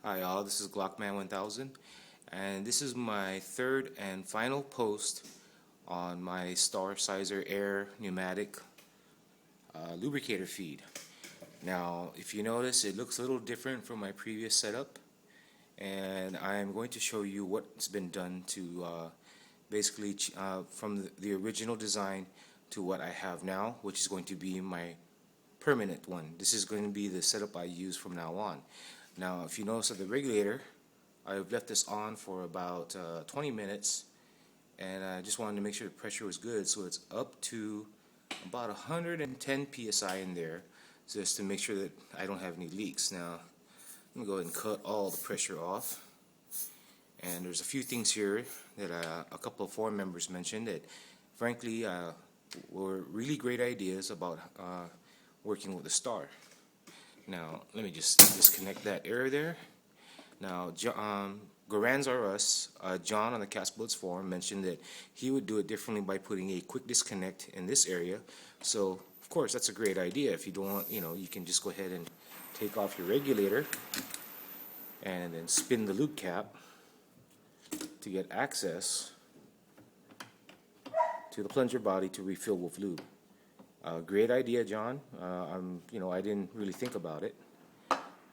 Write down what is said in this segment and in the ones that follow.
Hi all, this is Glockman 1000 and this is my third and final post on my Star Sizer Air pneumatic lubricator feed. Now if you notice, it looks a little different from my previous setup, and I'm going to show you what's been done to basically from the original design to what I have now, which is going to be my permanent one. This is going to be the setup I use from now on. Now if you notice at the regulator, I've left this on for about 20 minutes, and I just wanted to make sure the pressure was good, so it's up to about 110 psi in there, just to make sure that I don't have any leaks. Now I'm going to go ahead and cut all the pressure off, and there's a few things here that a couple of forum members mentioned that frankly were really great ideas about working with the Star. Now let me just disconnect that air there. Now Garans R Us, John on the Cast Bullets forum mentioned that he would do it differently by putting a quick disconnect in this area. So of course that's a great idea. If you don't want, you can just go ahead and take off your regulator and then spin the lube cap to get access to the plunger body to refill with lube. Great idea, John. I didn't really think about it,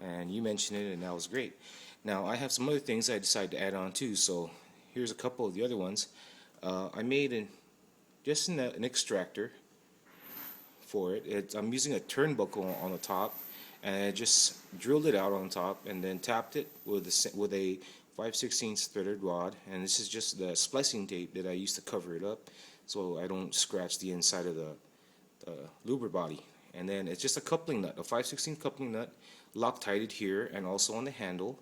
and you mentioned it, and that was great. Now I have some other things I decided to add on too. So here's a couple of the other ones. I made an extractor for it. I'm using a turnbuckle on the top, and I just drilled it out on top and then tapped it with a 5/16 threaded rod. And this is just the splicing tape that I used to cover it up, so I don't scratch the inside of the luber body. And then it's just a coupling nut, a 5/16 coupling nut, Loctited here and also on the handle.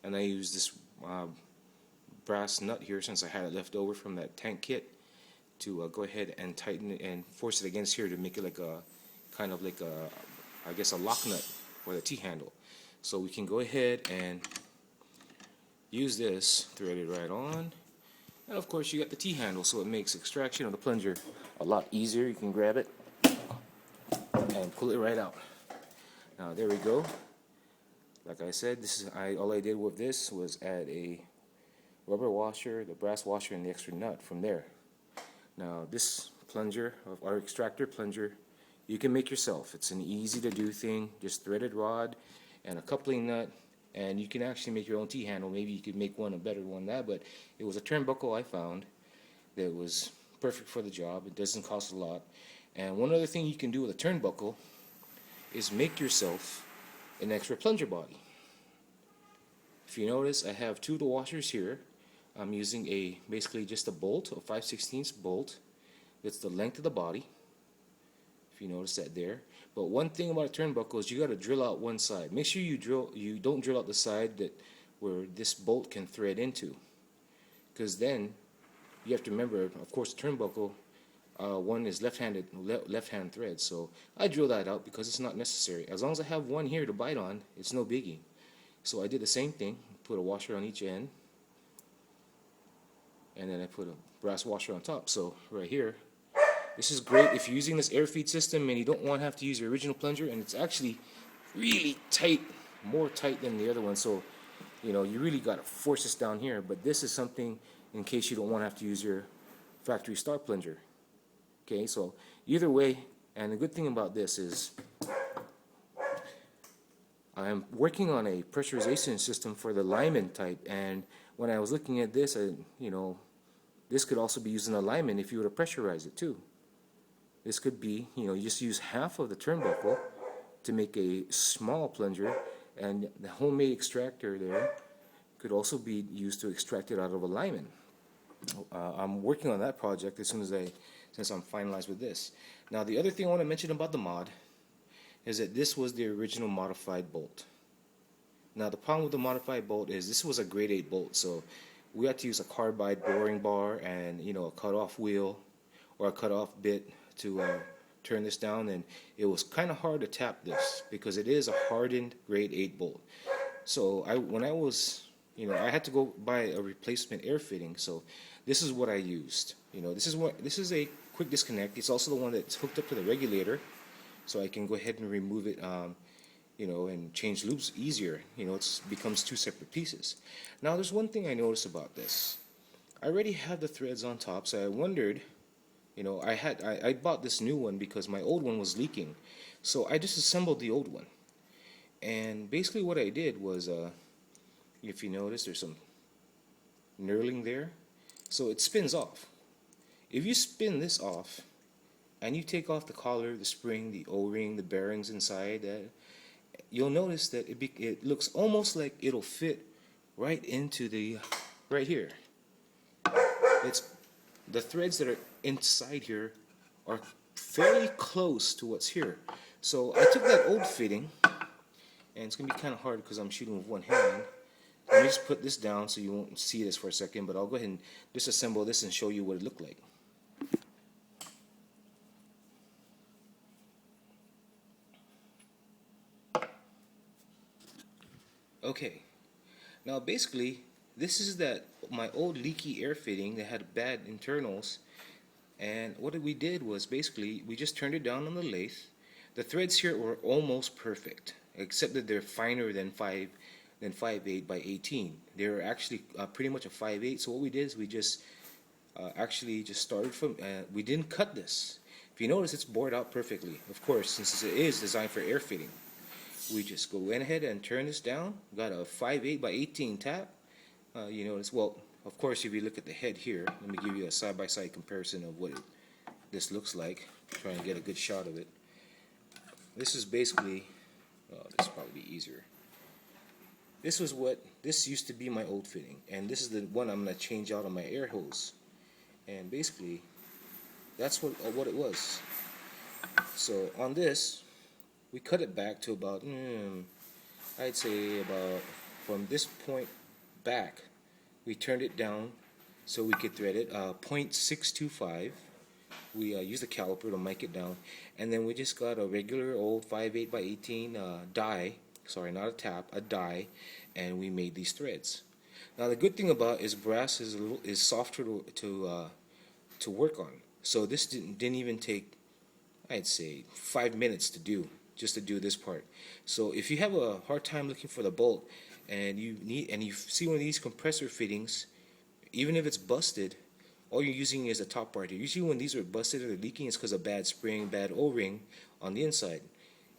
And I use this brass nut here, since I had it left over from that tank kit, to go ahead and tighten it and force it against here to make it like a kind of like a, I guess, a lock nut for the T-handle. So we can go ahead and use this, thread it right on, and of course you got the T-handle, so it makes extraction of the plunger a lot easier. You can grab it and pull it right out. Now there we go. Like I said, all I did with this was add a rubber washer, the brass washer, and the extra nut from there. Now this plunger, our extractor plunger, you can make yourself. It's an easy to do thing. Just threaded rod and a coupling nut, and you can actually make your own T-handle. Maybe you could make one a better one than that, but it was a turnbuckle I found that was perfect for the job. It doesn't cost a lot. And one other thing you can do with a turnbuckle is make yourself an extra plunger body. If you notice, I have two of the washers here. I'm using basically just a bolt, a 5/16 bolt. That's the length of the body, if you notice that there. But one thing about a turnbuckle is you got to drill out one side. Make sure you don't drill out the side where this bolt can thread into, because then you have to remember, of course, the turnbuckle, one is left-hand thread, so I drill that out because it's not necessary. As long as I have one here to bite on, it's no biggie. So I did the same thing, put a washer on each end, and then I put a brass washer on top. So right here, this is great if you're using this air feed system and you don't want to have to use your original plunger, and it's actually really tight, more tight than the other one, so you really got to force this down here. But this is something in case you don't want to have to use your factory Star plunger. Okay, so either way, and the good thing about this is I'm working on a pressurization system for the Lyman type, and when I was looking at this, this could also be used in a Lyman if you were to pressurize it too. This could be, you just use half of the turnbuckle to make a small plunger, and the homemade extractor there could also be used to extract it out of a Lyman. I'm working on that project since I'm finalized with this. Now the other thing I want to mention about the mod is that this was the original modified bolt. Now the problem with the modified bolt is this was a grade 8 bolt, so we had to use a carbide boring bar and a cut-off wheel or a cut-off bit to turn this down, and it was kind of hard to tap this because it is a hardened grade 8 bolt. So when I I had to go buy a replacement air fitting, so this is what I used. This is a quick disconnect. It's also the one that's hooked up to the regulator, so I can go ahead and remove it and change loops easier. It becomes two separate pieces. Now, there's one thing I noticed about this. I already have the threads on top, so I wondered, I bought this new one because my old one was leaking. So I disassembled the old one. And basically what I did was, if you notice, there's some knurling there. So it spins off. If you spin this off, and you take off the collar, the spring, the O-ring, the bearings inside, you'll notice that it looks almost like it'll fit right into right here. It's the threads that are inside here are fairly close to what's here. So I took that old fitting, and it's gonna be kind of hard because I'm shooting with one hand. Let me just put this down so you won't see this for a second, but I'll go ahead and disassemble this and show you what it looked like. Okay, now basically this is my old leaky air fitting that had bad internals, and what we did was basically we just turned it down on the lathe. The threads here were almost perfect, except that they're finer than 5/8 by 18. They're actually pretty much a 5/8. So what we did is we just actually just started from. We didn't cut this. If you notice, it's bored out perfectly. Of course, since it is designed for air fitting. We just go ahead and turn this down. Got a 5/8 by 18 tap. You notice, well, of course, if you look at the head here, let me give you a side-by-side comparison of what this looks like. Try and get a good shot of it. This is basically, this will probably be easier. This used to be my old fitting, and this is the one I'm going to change out on my air hose. And basically, that's what it was. So on this, we cut it back to about, I'd say about, from this point back, we turned it down so we could thread it, 0.625. We used a caliper to mic it down, and then we just got a regular old 5/8 by 18 die, sorry, not a tap, a die, and we made these threads. Now the good thing about is brass is softer to work on, so this didn't even take, I'd say, 5 minutes to do, just to do this part. So if you have a hard time looking for the bolt, and you see one of these compressor fittings, even if it's busted, all you're using is the top part here. Usually when these are busted or leaking, it's because of bad spring, bad O-ring on the inside.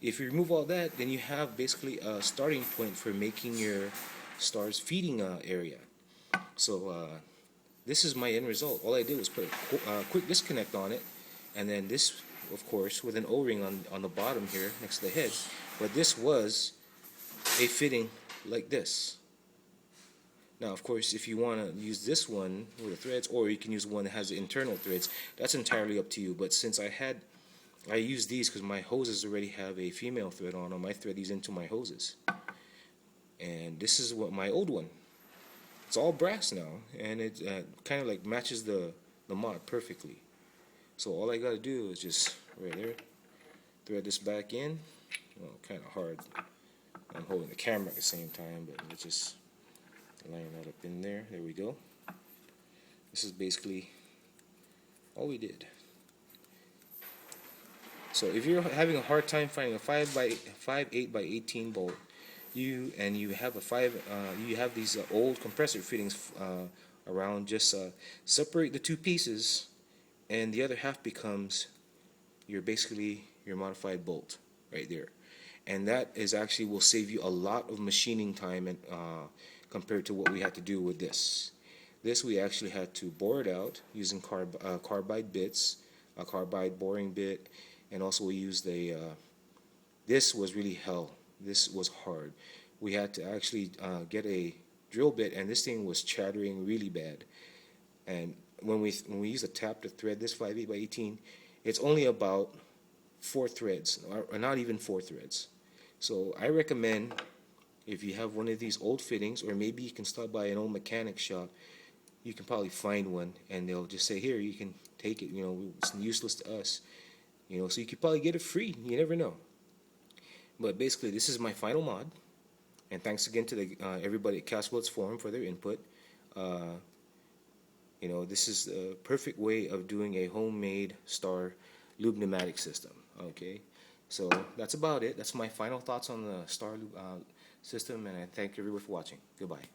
If you remove all that, then you have basically a starting point for making your star's feeding area. So this is my end result. All I did was put a quick disconnect on it, and then this, of course, with an O-ring on the bottom here next to the head. But this was a fitting like this. Now, of course, if you want to use this one with the threads, or you can use one that has the internal threads, that's entirely up to you. But since I used these because my hoses already have a female thread on them, I thread these into my hoses. And this is what my old one. It's all brass now, and it kind of like matches the mod perfectly. So all I got to do is just right there, thread this back in. Well, kind of hard. I'm holding the camera at the same time, but let's just line that up in there. There we go. This is basically all we did. So if you're having a hard time finding a 5/8 by 18 bolt, you have these old compressor fittings around, just separate the two pieces, and the other half becomes basically your modified bolt right there. And that is actually will save you a lot of machining time and compared to what we had to do with this. This we actually had to bore it out using carbide bits, a carbide boring bit, and also we used this was really hell. This was hard. We had to actually get a drill bit, and this thing was chattering really bad. And when we use a tap to thread this 5/8 by 18, it's only about 4 threads, or not even 4 threads. So I recommend, if you have one of these old fittings, or maybe you can stop by an old mechanic shop, you can probably find one, and they'll just say, here, you can take it, it's useless to us, so you could probably get it free. You never know. But basically, this is my final mod, and thanks again to everybody at Castbullets Forum for their input. This is the perfect way of doing a homemade Star Lube pneumatic system. Okay, So that's about it. That's my final thoughts on the Star Lube system, and I thank everyone for watching. Goodbye.